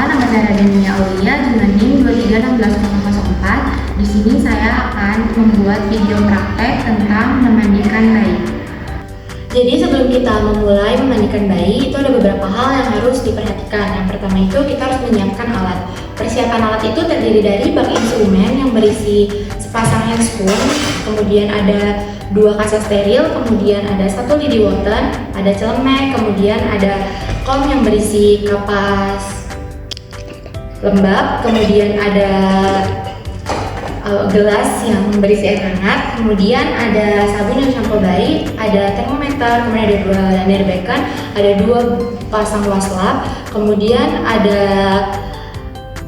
nama saya Dania Aulia dengan NIM 2316004. Di sini saya akan membuat video praktek tentang memandikan bayi. Jadi sebelum kita memulai memandikan bayi, itu ada beberapa hal yang harus diperhatikan. Yang pertama itu kita harus menyiapkan alat. Persiapan alat itu terdiri dari bak instrumen yang berisi sepasang handscoon, kemudian ada 2 kaca steril, kemudian ada 1 lidi water, ada celemek, kemudian ada kom yang berisi kapas lembab, kemudian ada gelas yang berisi air hangat, kemudian ada sabun dan sampo bayi, ada termometer, kemudian ada 2 lanyar bacon, ada 2 pasang waslap, kemudian ada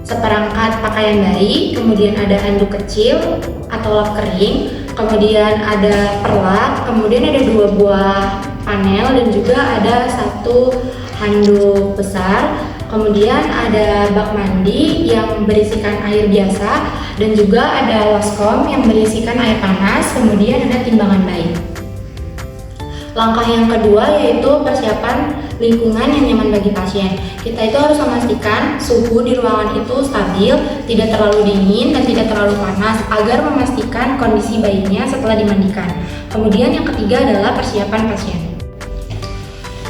seperangkat pakaian bayi, kemudian ada handuk kecil atau lap kering, kemudian ada perlak, kemudian ada 2 buah panel dan juga ada 1 handuk besar, kemudian ada bak mandi yang berisikan air biasa dan juga ada waskom yang berisikan air panas, kemudian ada timbangan bayi. Langkah yang kedua yaitu persiapan lingkungan yang nyaman bagi pasien. Kita itu harus memastikan suhu di ruangan itu stabil, tidak terlalu dingin dan tidak terlalu panas agar memastikan kondisi bayinya setelah dimandikan. Kemudian yang ketiga adalah persiapan pasien.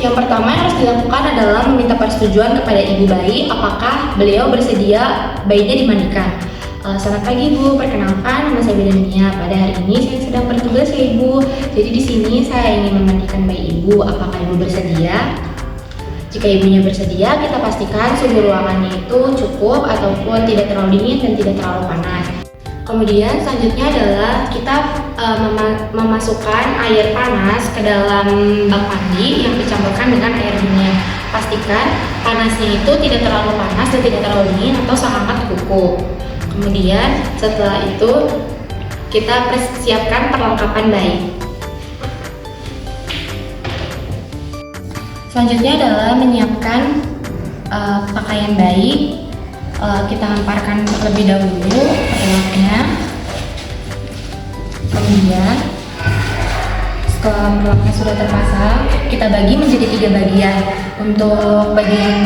Yang pertama yang harus dilakukan adalah meminta persetujuan kepada ibu bayi apakah beliau bersedia bayinya dimandikan. Selamat pagi Bu, perkenalkan nama saya Dania. Pada hari ini saya sedang bertugas ya Ibu. Jadi di sini saya ingin memandikan bayi Ibu. Apakah Ibu bersedia? Jika ibunya bersedia, kita pastikan suhu ruangannya itu cukup ataupun tidak terlalu dingin dan tidak terlalu panas. Kemudian selanjutnya adalah kita memasukkan air panas ke dalam bak mandi yang dicampurkan dengan air dingin. Pastikan panasnya itu tidak terlalu panas dan tidak terlalu dingin atau sangat kuku. Kemudian setelah itu kita persiapkan perlengkapan bayi. Selanjutnya adalah menyiapkan pakaian bayi. Kita lemparkan terlebih dahulu perlaknya. Kemudian setelah perlaknya sudah terpasang, kita bagi menjadi 3 bagian. Untuk bagian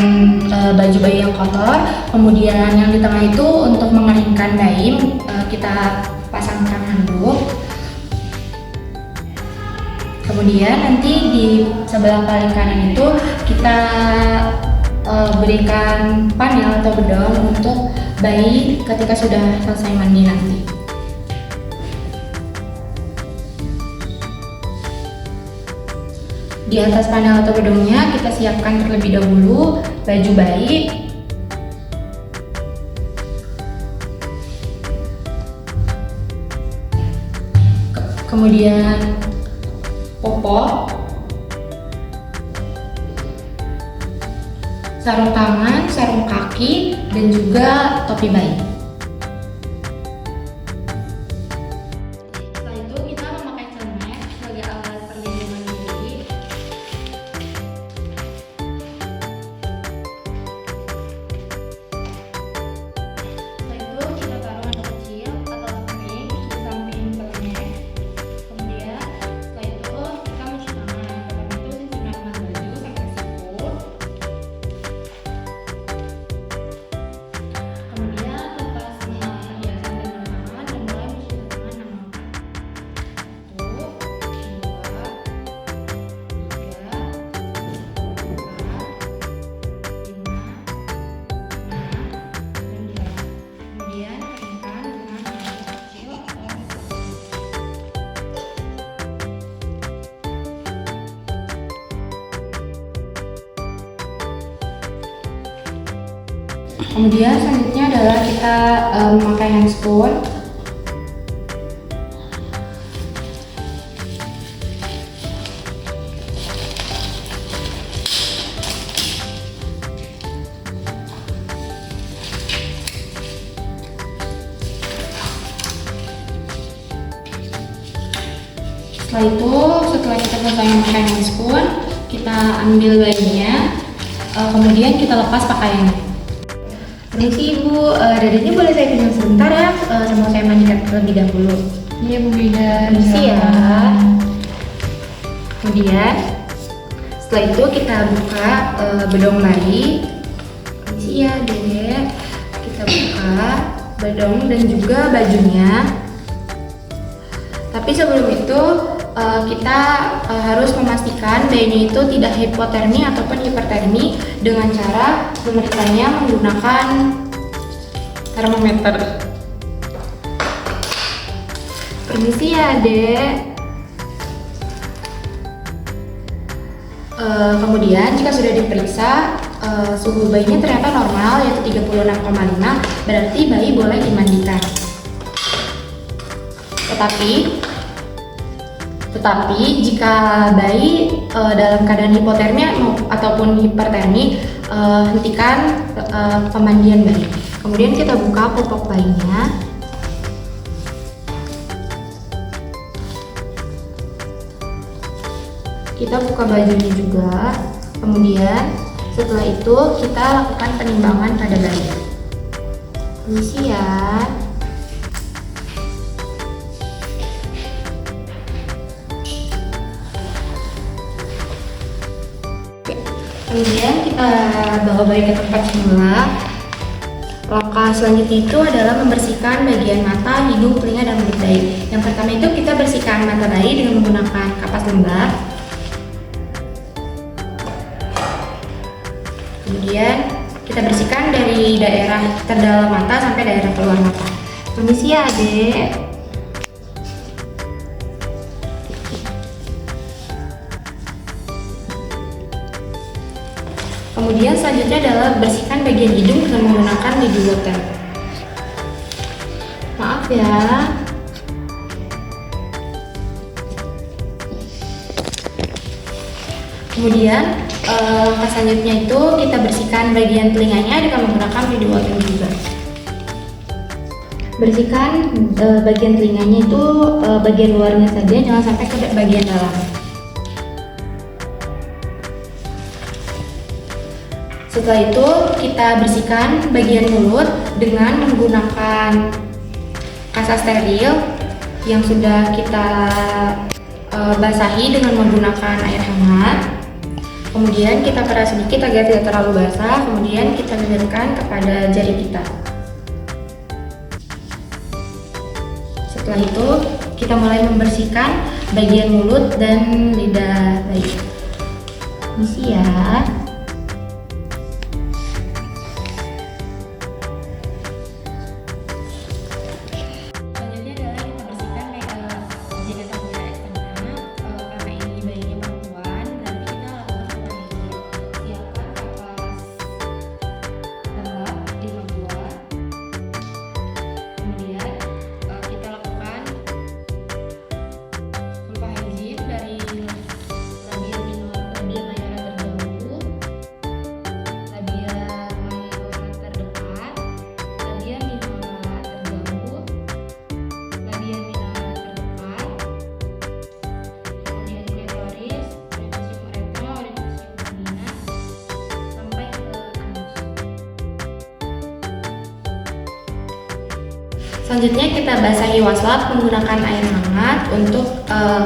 baju bayi yang kotor, kemudian yang di tengah itu untuk mengeringkan bayi, kita pasangkan handuk. Kemudian nanti di sebelah paling kanan itu kita berikan panel atau bedong untuk bayi ketika sudah selesai mandi nanti. Di atas panel atau bedongnya kita siapkan terlebih dahulu baju bayi, kemudian popok, sarung tangan, sarung kaki, dan juga topi bayi. Setelah itu kita memakai celemek sebagai alat perlindungan diri. Setelah itu kita taruh handuk kecil atau lap kering di samping celemek. Kemudian setelah itu kita mencuci tangan. Pertama itu siapkan baju sampai siku. Kemudian lepas semua perhiasan dan tangan dan mulai mencuci tangan dengan lengkap. 1, 2, 3, 4, 5, dan 8. Kemudian selanjutnya adalah kita memakai handscoon. Setelah itu, setelah kita selesai memakai handscoon, kita ambil bayinya, kemudian kita lepas pakaiannya. Permisi Ibu, dadanya boleh saya pinjam sebentar ya, sama saya mandikan terlebih dahulu. Iya Bu Ida. Permisi ya. Kemudian setelah itu kita buka bedong bayi. Permisi ya, Dede. bedong dan juga bajunya. Tapi sebelum itu kita harus memastikan bayinya itu tidak hipotermi ataupun hipertermi dengan cara memeriksanya menggunakan termometer. Permisi ya, Dek. Kemudian jika sudah diperiksa suhu bayinya ternyata normal yaitu 36,5, berarti bayi boleh dimandikan. Tetapi jika bayi dalam keadaan hipotermi ataupun hipertermi, hentikan pemandian bayi. Kemudian kita buka popok bayinya. Kita buka bajunya juga. Kemudian setelah itu kita lakukan penimbangan pada bayi. Permisi ya. Kemudian kita bawa bayi ke tempat semula. Langkah selanjutnya itu adalah membersihkan bagian mata, hidung, telinga, dan mulut bayi. Yang pertama itu kita bersihkan mata bayi dengan menggunakan kapas lembab. Kemudian kita bersihkan dari daerah terdalam mata sampai daerah keluar mata. Permisi ya, Adek. Kemudian selanjutnya adalah bersihkan bagian hidung dengan menggunakan lidi water. Maaf ya. Kemudian selanjutnya itu kita bersihkan bagian telinganya dengan menggunakan lidi water juga. Bersihkan bagian telinganya itu bagian luarnya saja, jangan sampai ke bagian dalam. Setelah itu kita bersihkan bagian mulut dengan menggunakan kasa steril yang sudah kita basahi dengan menggunakan air hangat. Kemudian kita peras sedikit agar tidak terlalu basah. Kemudian kita lilitkan kepada jari kita. Setelah itu kita mulai membersihkan bagian mulut dan lidah bayi. Misi ya. Selanjutnya kita basahi waslap menggunakan air hangat untuk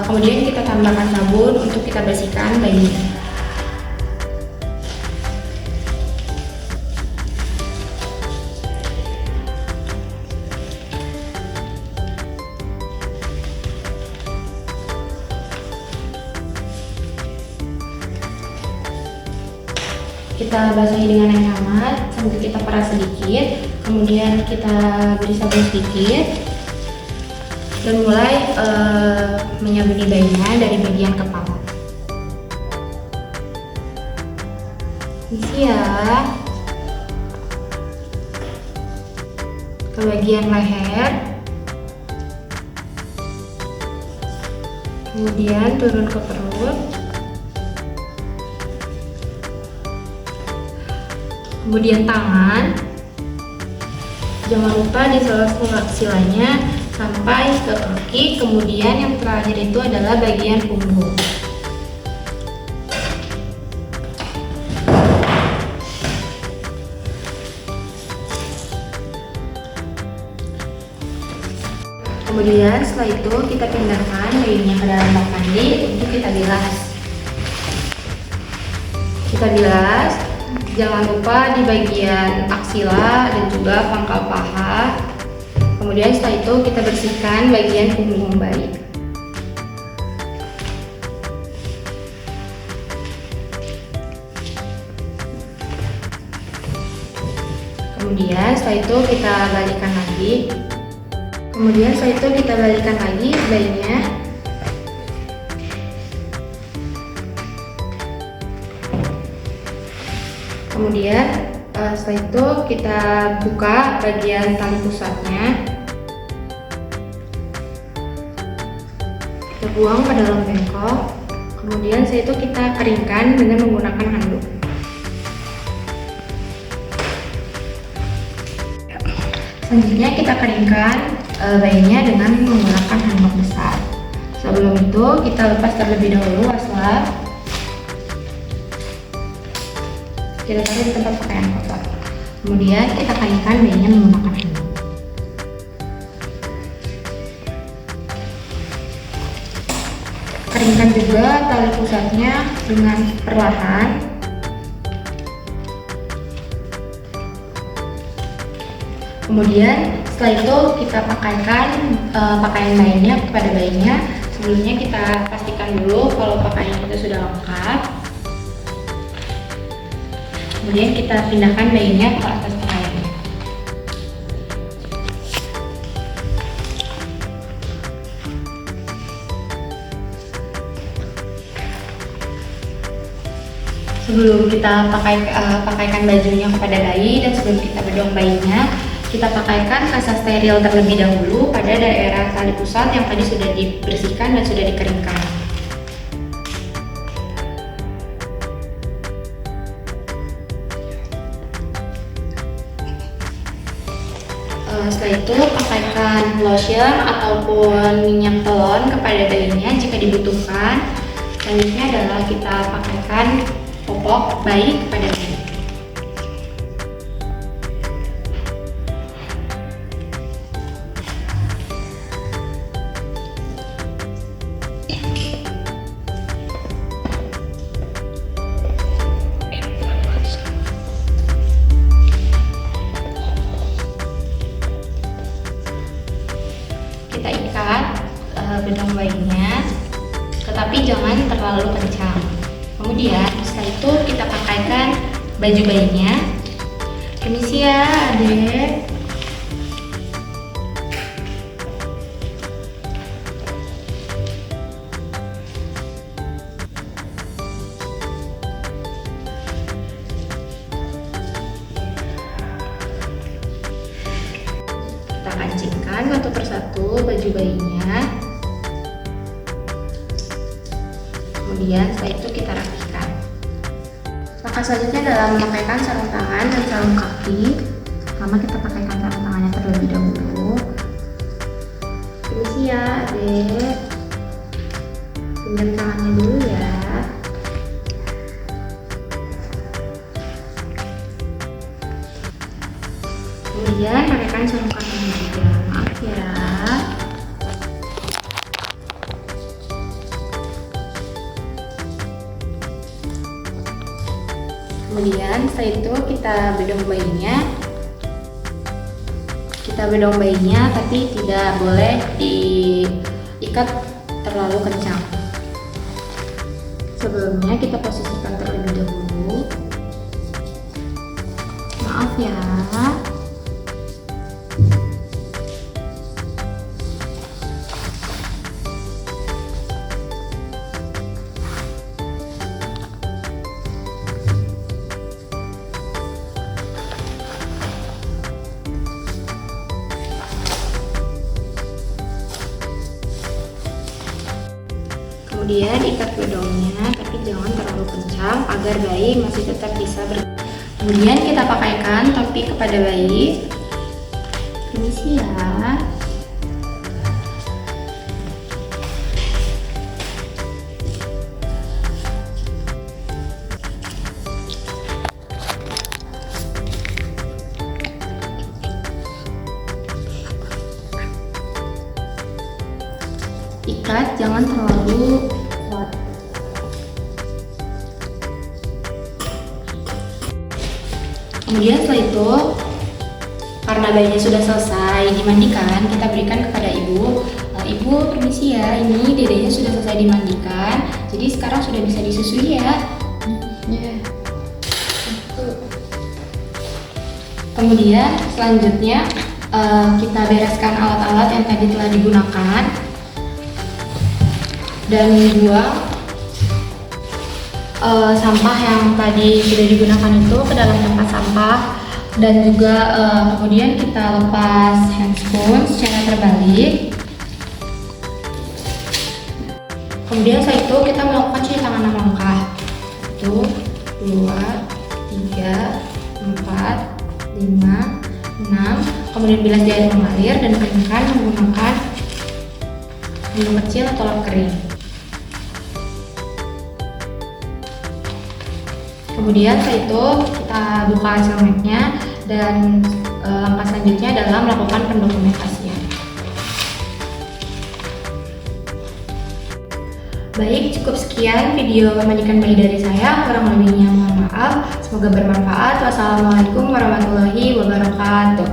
kemudian kita tambahkan sabun untuk kita bersihkan bayinya. Kita basahi dengan air hangat sambil kita peras sedikit, kemudian kita beri sabun sedikit dan mulai menyabuni bayinya dari bagian kepala. Isi ya, ke bagian leher, kemudian turun ke perut. Kemudian tangan, jangan lupa di sela-selanya sampai ke kaki. Kemudian yang terakhir itu adalah bagian punggung. Kemudian setelah itu kita pindahkan bayinya ke dalam bak mandi untuk kita bilas. Kita bilas. Jangan lupa di bagian aksila dan juga pangkal paha. Kemudian setelah itu kita bersihkan bagian punggung bayi. Kemudian setelah itu kita balikan lagi. Bayinya. Kemudian setelah itu kita buka bagian tali pusatnya. Kita buang ke dalam bengkok. Kemudian setelah itu kita keringkan dengan menggunakan handuk. Selanjutnya kita keringkan bayinya dengan menggunakan handuk besar. Sebelum itu kita lepas terlebih dahulu waslap. Kita taruh di tempat pakaian kotor. Kemudian kita keringkan bayinya menggunakan handuk. Keringkan juga tali pusatnya dengan perlahan. Kemudian setelah itu kita pakaikan pakaian bayinya kepada bayinya. Sebelumnya kita pastikan dulu kalau pakaian itu sudah lengkap. Kemudian kita pindahkan bayinya ke atas pakaiannya. Sebelum kita pakaikan bajunya kepada bayi dan sebelum kita bedong bayinya, kita pakaikan kasa steril terlebih dahulu pada daerah tali pusat yang tadi sudah dibersihkan dan sudah dikeringkan. Setelah itu pakaikan lotion ataupun minyak telon kepada bayinya jika dibutuhkan. Selanjutnya adalah kita pakaikan popok bayi kepada bayi. Kita ikat bedong bayinya, tetapi jangan terlalu kencang. Kemudian setelah itu kita pakaikan baju bayinya. Permisi ya adek. Kita kancingkan satu persatu baju bayinya. Kemudian setelah itu kita rapikan. Langkah selanjutnya adalah memakaikan sarung tangan dan sarung kaki. Pertama kita pakaikan sarung tangannya terlebih dahulu. Permisi ya adek, pinjam tangannya dulu ya. Kemudian pakaikan sarung kakinya juga. Maaf ya. Kemudian setelah itu kita bedong bayinya. Tapi tidak boleh diikat terlalu kencang. Sebelumnya kita posisikan terlebih dahulu. Maaf ya. Kemudian ikat bedongnya, tapi jangan terlalu kencang agar bayi masih tetap bisa Kemudian kita pakaikan topi kepada bayi. Permisi ya. Ikat, jangan terlalu kuat. Kemudian setelah itu karena bayinya sudah selesai dimandikan, kita berikan kepada ibu. Ibu permisi ya, ini dedenya sudah selesai dimandikan, jadi sekarang sudah bisa disusui ya. Kemudian selanjutnya kita bereskan alat-alat yang tadi telah digunakan dan buang sampah yang tadi sudah digunakan itu ke dalam tempat sampah, dan juga kemudian kita lepas handscoon secara terbalik. Kemudian setelah itu kita melakukan cuci tangan 6 langkah. 1, 2, 3, 4, 5, 6. Kemudian bilas di air mengalir dan keringkan menggunakan handuk kecil atau lap kering. Kemudian setelah itu kita buka hasil mapnya, dan langkah selanjutnya adalah melakukan pendokumentasian. Baik, cukup sekian video memandikan bayi dari saya. Kurang lebihnya mohon maaf. Semoga bermanfaat. Wassalamualaikum warahmatullahi wabarakatuh.